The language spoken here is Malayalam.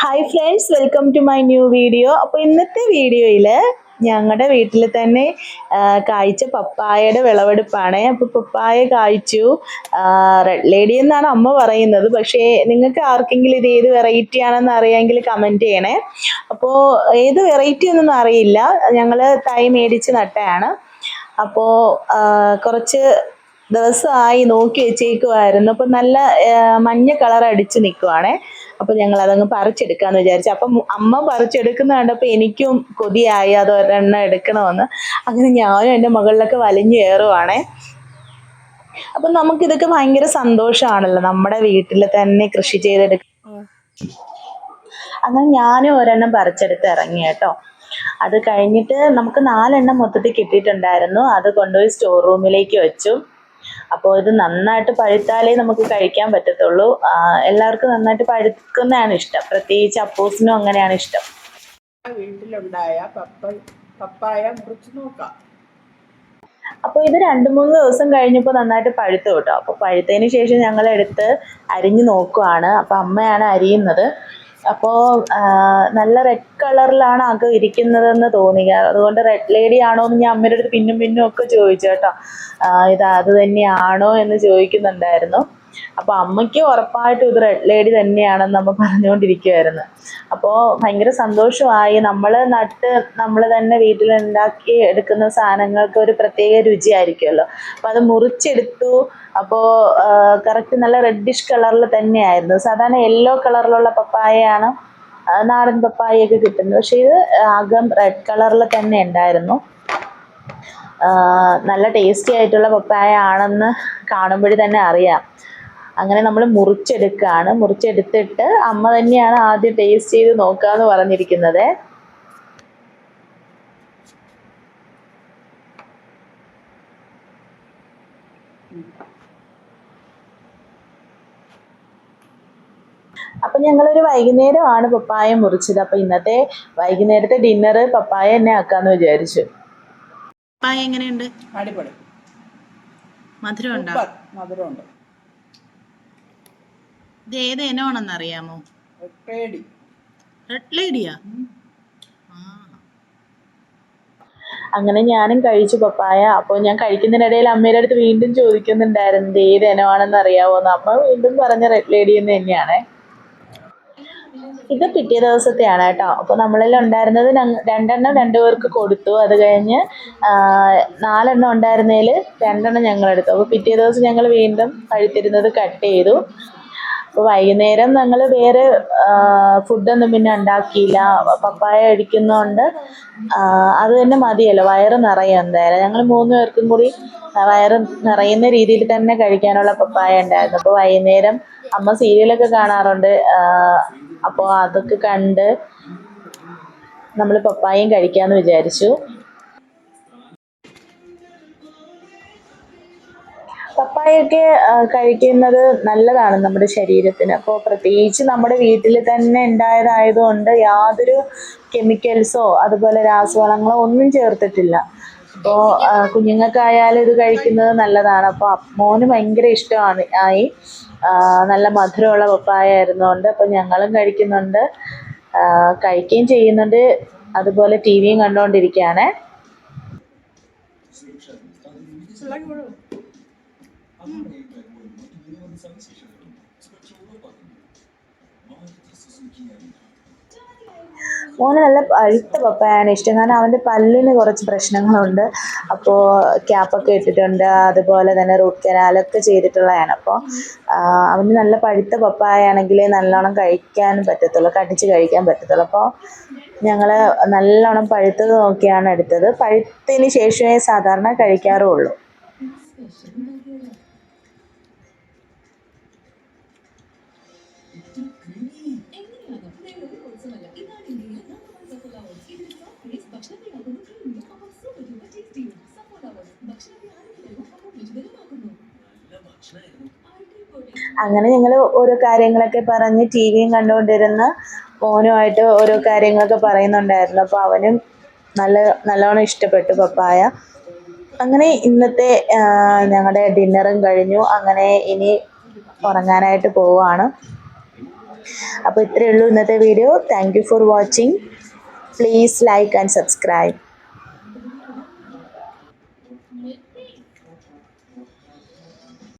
Hi friends, welcome to my new video. അപ്പോൾ ഇന്നത്തെ വീഡിയോയിൽ ഞങ്ങളുടെ വീട്ടിൽ തന്നെ കായ്ച്ച പപ്പായയുടെ വിളവെടുപ്പാണ്. അപ്പോൾ പപ്പായ കായ്ച്ചു. റെഡ് ലേഡി എന്നാണ് അമ്മ പറയുന്നത്. പക്ഷേ നിങ്ങൾക്ക് ആർക്കെങ്കിലും ഇത് ഏത് വെറൈറ്റി ആണെന്ന് അറിയാമെങ്കിൽ കമൻറ്റ് ചെയ്യണേ. അപ്പോൾ ഏത് വെറൈറ്റി ഒന്നും അറിയില്ല, ഞങ്ങൾ തൈ മേടിച്ച് നട്ടയാണ്. അപ്പോൾ കുറച്ച് ദിവസമായി നോക്കി വെച്ചേക്കുമായിരുന്നു. അപ്പം നല്ല മഞ്ഞ കളർ അടിച്ച് നിൽക്കുവാണേ. അപ്പം ഞങ്ങൾ അതങ്ങ് പറിച്ചെടുക്കാമെന്ന് വിചാരിച്ചു. അപ്പം അമ്മ പറിച്ചെടുക്കുന്ന കണ്ടപ്പോൾ എനിക്കും കൊതിയായി അത് ഒരെണ്ണം എടുക്കണമെന്ന്. അങ്ങനെ ഞാനും എൻ്റെ മകളിലൊക്കെ വലിഞ്ഞു കയറുവാണേ. അപ്പം നമുക്കിതൊക്കെ ഭയങ്കര സന്തോഷമാണല്ലോ, നമ്മുടെ വീട്ടിൽ തന്നെ കൃഷി ചെയ്തെടുക്കുക. അങ്ങനെ ഞാനും ഒരെണ്ണം പറിച്ചെടുത്ത് ഇറങ്ങി കേട്ടോ. അത് കഴിഞ്ഞിട്ട് നമുക്ക് 4 മൊത്തത്തിൽ കിട്ടിയിട്ടുണ്ടായിരുന്നു. അത് കൊണ്ടുപോയി സ്റ്റോർ റൂമിലേക്ക് വെച്ചു. അപ്പോൾ ഇത് നന്നായിട്ട് പഴുത്താലേ നമുക്ക് കഴിക്കാൻ പറ്റത്തുള്ളൂ. എല്ലാവർക്കും നന്നായിട്ട് പഴുക്കുന്നതാണ് ഇഷ്ടം, പ്രത്യേകിച്ച് അപ്പൂസിനും അങ്ങനെയാണ് ഇഷ്ടം. വീട്ടിലുണ്ടായ പപ്പായ മുറിച്ച് നോക്കാം. അപ്പോൾ ഇത് 2-3 ദിവസം കഴിഞ്ഞപ്പോൾ നന്നായിട്ട് പഴുത്തു കേട്ടോ. അപ്പോൾ പഴുത്തതിന് ശേഷം ഞങ്ങൾ എടുത്ത് അരിഞ്ഞു നോക്കുവാണ്. അപ്പോൾ അമ്മയാണ് അരിയുന്നത്. അപ്പോൾ നല്ല റെഡ് കളറിലാണ് അകം ഇരിക്കുന്നതെന്ന് തോന്നി. അതുകൊണ്ട് റെഡ് ലേഡി ആണോ എന്ന് ഞാൻ അമ്മയുടെ അടുത്ത് പിന്നും ഒക്കെ ചോദിച്ചു കേട്ടോ. അത് തന്നെയാണോ എന്ന് ചോദിക്കുന്നുണ്ടായിരുന്നു. അപ്പോൾ അമ്മയ്ക്ക് ഉറപ്പായിട്ടും ഇത് റെഡ് ലേഡി തന്നെയാണെന്ന് അമ്മ പറഞ്ഞുകൊണ്ടിരിക്കുമായിരുന്നു. അപ്പോൾ ഭയങ്കര സന്തോഷമായി. നമ്മൾ നട്ട് നമ്മൾ തന്നെ വീട്ടിലുണ്ടാക്കി എടുക്കുന്ന സാധനങ്ങൾക്ക് ഒരു പ്രത്യേക രുചിയായിരിക്കുമല്ലോ. അപ്പോൾ അത് മുറിച്ചെടുത്തു. അപ്പോൾ കറക്റ്റ് നല്ല റെഡിഷ് കളറിൽ തന്നെയായിരുന്നു. സാധാരണ യെല്ലോ കളറിലുള്ള പപ്പായയാണ് നാടൻ പപ്പായയൊക്കെ കിട്ടുന്നത്. പക്ഷേ ഇത് അകം റെഡ് കളറിൽ തന്നെ ഉണ്ടായിരുന്നു. നല്ല ടേസ്റ്റി ആയിട്ടുള്ള പപ്പായ ആണെന്ന് കാണുമ്പോഴേ തന്നെ അറിയാം. അങ്ങനെ നമ്മൾ മുറിച്ചെടുക്കുകയാണ്. മുറിച്ചെടുത്തിട്ട് അമ്മ തന്നെയാണ് ആദ്യം ടേസ്റ്റ് ചെയ്ത് നോക്കാമെന്ന് പറഞ്ഞിരിക്കുന്നത്. അപ്പം ഞങ്ങളൊരു വൈകുന്നേരമാണ് പപ്പായ മുറിച്ചത്. അപ്പം ഇന്നത്തെ വൈകുന്നേരത്തെ ഡിന്നർ പപ്പായ തന്നെ ആക്കാമെന്ന് വിചാരിച്ചു. പപ്പായ എങ്ങനെയുണ്ട്? അടിപൊളി. മധുരമുണ്ടോ? മധുരമുണ്ട്. ഇത് ഏത് ഇനമാണെന്ന് അറിയാമോ? റെഡ് ലേഡിയാ? അങ്ങനെ ഞാനും കഴിച്ചു പപ്പായ. അപ്പോൾ ഞാൻ കഴിക്കുന്നതിനിടയിൽ അമ്മയുടെ അടുത്ത് വീണ്ടും ചോദിക്കുന്നുണ്ടായിരുന്നു ഇത് ഏത് ഇനമാണെന്ന് അറിയാമോന്ന്. അമ്മ വീണ്ടും പറഞ്ഞ റെഡ് ലേഡി എന്ന് തന്നെയാണ്. ഇത് പിറ്റേ ദിവസത്തെയാണ് കേട്ടോ. അപ്പോൾ നമ്മളെല്ലാം ഉണ്ടായിരുന്നത് 2 2 പേർക്ക് കൊടുത്തു. അത് കഴിഞ്ഞ് 4 ഉണ്ടായിരുന്നതിൽ 2 ഞങ്ങളെടുത്തു. അപ്പോൾ പിറ്റേ ദിവസം ഞങ്ങൾ വീണ്ടും പഴുത്തിരുന്നത് കട്ട് ചെയ്തു. അപ്പോൾ വൈകുന്നേരം ഞങ്ങൾ വേറെ ഫുഡൊന്നും പിന്നെ ഉണ്ടാക്കിയില്ല. പപ്പായ കഴിക്കുന്നതുകൊണ്ട് അത് തന്നെ മതിയല്ലോ, വയറ് നിറയും എന്തായാലും. ഞങ്ങൾ 3 പേർക്കും കൂടി വയറ് നിറയുന്ന രീതിയിൽ തന്നെ കഴിക്കാനുള്ള പപ്പായ ഉണ്ടായിരുന്നു. അപ്പോൾ വൈകുന്നേരം അമ്മ സീരിയലൊക്കെ കാണാറുണ്ട്. അപ്പോൾ അതൊക്കെ കണ്ട് നമ്മൾ പപ്പായയും കഴിക്കാമെന്ന് വിചാരിച്ചു. പപ്പായൊക്കെ കഴിക്കുന്നത് നല്ലതാണ് നമ്മുടെ ശരീരത്തിന്. അപ്പോൾ പ്രത്യേകിച്ച് നമ്മുടെ വീട്ടിൽ തന്നെ ഉണ്ടായതായതുകൊണ്ട് യാതൊരു കെമിക്കൽസോ അതുപോലെ രാസവളങ്ങളോ ഒന്നും ചേർത്തിട്ടില്ല. അപ്പോൾ കുഞ്ഞുങ്ങൾക്കായാലും ഇത് കഴിക്കുന്നത് നല്ലതാണ്. അപ്പോൾ മോന് ഭയങ്കര ഇഷ്ടമാണ് നല്ല മധുരമുള്ള പപ്പായ ആയിരുന്നുകൊണ്ട് അപ്പോൾ ഞങ്ങളും കഴിക്കുന്നുണ്ട്, കഴിക്കുകയും ചെയ്യുന്നുണ്ട്. അതുപോലെ ടിവിയും കണ്ടുകൊണ്ടിരിക്കുകയാണ്. മോന് നല്ല പഴുത്ത പപ്പായാണ് ഇഷ്ടം. കാരണം അവൻ്റെ പല്ലിന് കുറച്ച് പ്രശ്നങ്ങളുണ്ട്. അപ്പോൾ ക്യാപ്പൊക്കെ ഇട്ടിട്ടുണ്ട്. അതുപോലെ തന്നെ റൂട്ട് കനാലൊക്കെ ചെയ്തിട്ടുള്ളതാണ്. അപ്പോൾ അവന് നല്ല പഴുത്ത പപ്പായാണെങ്കിലേ നല്ലോണം കഴിക്കാനും പറ്റത്തുള്ളൂ, കടിച്ച് കഴിക്കാൻ പറ്റത്തുള്ളൂ. അപ്പോൾ ഞങ്ങൾ നല്ലോണം പഴുത്തത് നോക്കിയാണ് എടുത്തത്. പഴുത്തതിന് ശേഷമേ സാധാരണ കഴിക്കാറുള്ളൂ. അങ്ങനെ ഞങ്ങൾ ഓരോ കാര്യങ്ങളൊക്കെ പറഞ്ഞ് ടിവിയും കണ്ടുകൊണ്ടിരുന്ന് മോനുമായിട്ട് ഓരോ കാര്യങ്ങളൊക്കെ പറയുന്നുണ്ടായിരുന്നു. അപ്പോൾ അവനും നല്ലോണം ഇഷ്ടപ്പെട്ടു പപ്പായ. അങ്ങനെ ഇന്നത്തെ ഞങ്ങളുടെ ഡിന്നറും കഴിഞ്ഞു. അങ്ങനെ ഇനി ഉറങ്ങാനായിട്ട് പോവുകയാണ്. അപ്പോൾ ഇത്രയേ ഉള്ളൂ ഇന്നത്തെ video. Thank you for watching. Please like and subscribe.